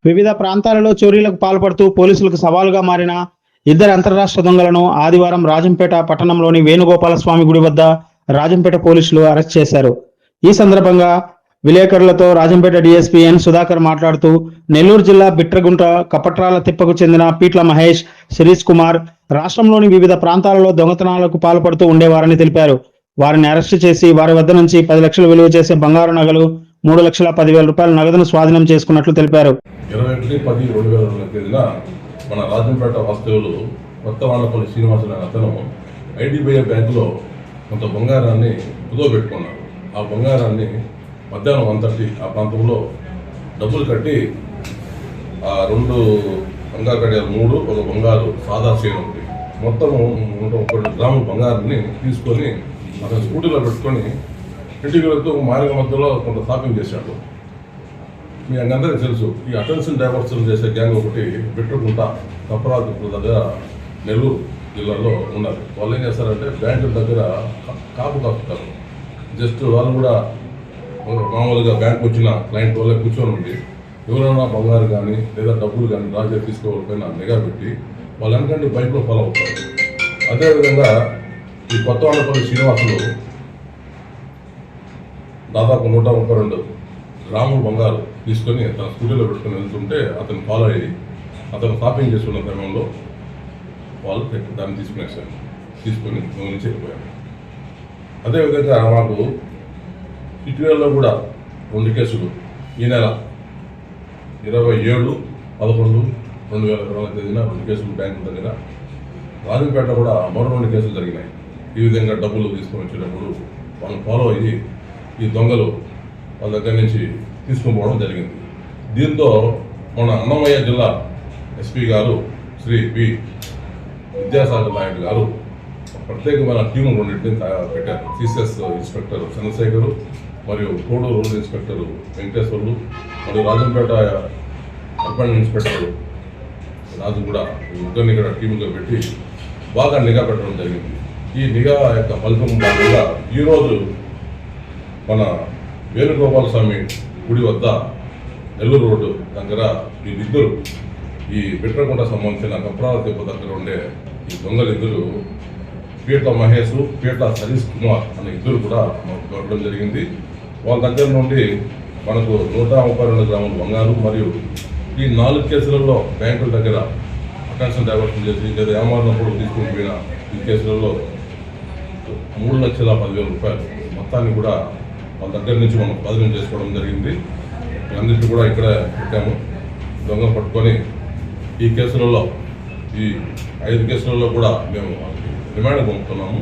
వివిధ ప్రాంతాలలో చోరీలకు పాల్పడుతూ పోలీసులకు సవాలుగా మారిన ఇద్దరు అంతర్రాష్ట్ర దొంగలను ఆదివారం రాజంపేట పట్టణంలోని వేణుగోపాలస్వామి గుడి వద్ద రాజంపేట పోలీసులు అరెస్ట్ చేశారు. ఈ సందర్భంగా విలేకరులతో రాజంపేట డీఎస్పీ ఎన్ సుధాకర్ మాట్లాడుతూ నెల్లూరు జిల్లా బిట్రగుంట కపట్రాల తిప్పకు చెందిన పీట్ల మహేష్, శిరీష్ కుమార్ రాష్ట్రంలోని వివిధ ప్రాంతాలలో దొంగతనాలకు పాల్పడుతూ ఉండేవారని తెలిపారు. వారిని అరెస్టు చేసి వారి వద్ద నుంచి 10 లక్షలు విలువ చేసే బంగారు నగలు, 3,10,000 రూపాయల నగదును స్వాధీనం చేసుకున్నట్లు తెలిపారు. 21/10/2022 మన రాజంపేట వాస్తవులు కొత్తవాళ్లపల్లి శ్రీనివాసులు అనే అతను ఐడిబిఐ బ్యాంకులో కొంత బంగారాన్ని కుదోబెట్టుకున్నారు. ఆ బంగారాన్ని మధ్యాహ్నం 1:30 ఆ ప్రాంతంలో డబ్బులు కట్టి ఆ 2 బంగారు కడియాలు 3, ఒక బంగారు సాదా చైన్ ఒకటి, మొత్తం 130 గ్రాముల బంగారాన్ని తీసుకొని అతను స్కూటీలో పెట్టుకొని ఇంటికి వెళ్తూ మార్గ మధ్యలో కొంత షాపింగ్ చేశాడు. మీ అందరికీ తెలుసు, ఈ అటెన్షన్ డైవర్షన్ చేసే గ్యాంగ్ ఒకటి బిట్రగుంట కపట్రాల దగ్గర నెల్లూరు జిల్లాలో ఉన్నారు. వాళ్ళు ఏం చేస్తారంటే బ్యాంకుల దగ్గర కాపు కాపుతారు. జస్ట్ వాళ్ళు కూడా మామూలుగా బ్యాంకు వచ్చిన క్లయింట్ వాళ్ళే కూర్చొని ఉండి ఎవరైనా బంగారు కానీ లేదా డబ్బులు కానీ డ్రా చేసి తీసుకోవాలపైన నిఘా పెట్టి వాళ్ళందరినీ బైక్లో ఫాలో అవుతారు. అదేవిధంగా ఈ కొత్తవాళ్లపల్లి శ్రీనివాసులు దాదాపు 132 గ్రాముల బంగారు తీసుకొని తన స్కూటీలో పెట్టుకొని వెళ్తుంటే అతను ఫాలో అయ్యి అతను షాపింగ్ చేసుకున్న క్రమంలో వాళ్ళు దాన్ని తీసుకొని నుంచి వెళ్ళిపోయారు. అదేవిధంగా మాకు ఇటీవలలో కూడా 2 కేసులు ఈ నెల 27/11/2020 తేదీన 2 కేసులు బ్యాంకు దగ్గర, రాజంపేట కూడా మరో 2 కేసులు జరిగినాయి. ఈ విధంగా డబ్బులు తీసుకొని వచ్చేటప్పుడు వాళ్ళని ఫాలో అయ్యి ఈ దొంగలు వాళ్ళ దగ్గర నుంచి తీసుకొని పోవడం జరిగింది. దీంతో మన అన్నమయ్య జిల్లా ఎస్పీ గారు శ్రీ పి విద్యాసాగర్ నాయుడు గారు ప్రత్యేకమైన టీము 2 పెట్టారు. సిసిఎస్ ఇన్స్పెక్టర్ చంద్రశేఖరు మరియు కోడూరు రూరల్ ఇన్స్పెక్టర్ వెంకటేశ్వర్లు మరియు రాజంపేట అర్బన్ ఇన్స్పెక్టర్ రాజు కూడా ఇద్దరిని ఇక్కడ టీముగా పెట్టి బాగా నిఘా పెట్టడం జరిగింది. ఈ నిఘా యొక్క ఫలితం భాగంగా ఈరోజు మన వేణుగోపాలస్వామి గుడి వద్ద నెల్లూరు రోడ్డు దగ్గర వీళ్ళిద్దరు ఈ బిట్రగుంట సంబంధించిన కపట్రాల తిప్ప దగ్గర ఉండే ఈ దొంగలిద్దరు పీట్ల మహేష్, పీట్ల శిరీష్ కుమార్ అనే ఇద్దరు కూడా మనకు దొరకడం జరిగింది. వాళ్ళ దగ్గర నుండి మనకు 132 గ్రాముల బంగారు మరియు ఈ 4 కేసులలో బ్యాంకుల దగ్గర అటెన్షన్ డైవర్షన్ చేసి లేదా ఏమారినప్పుడు తీసుకుని పోయిన ఈ కేసులలో 3,10,000 రూపాయలు మొత్తాన్ని కూడా వాళ్ళ దగ్గర నుంచి మనం స్వాధీనం చేసుకోవడం జరిగింది. అన్నింటినీ కూడా ఇక్కడ పెట్టాము. దొంగ పట్టుకొని ఈ కేసులలో ఈ 5 కేసులలో కూడా మేము రిమాండ్ పంపుతున్నాము.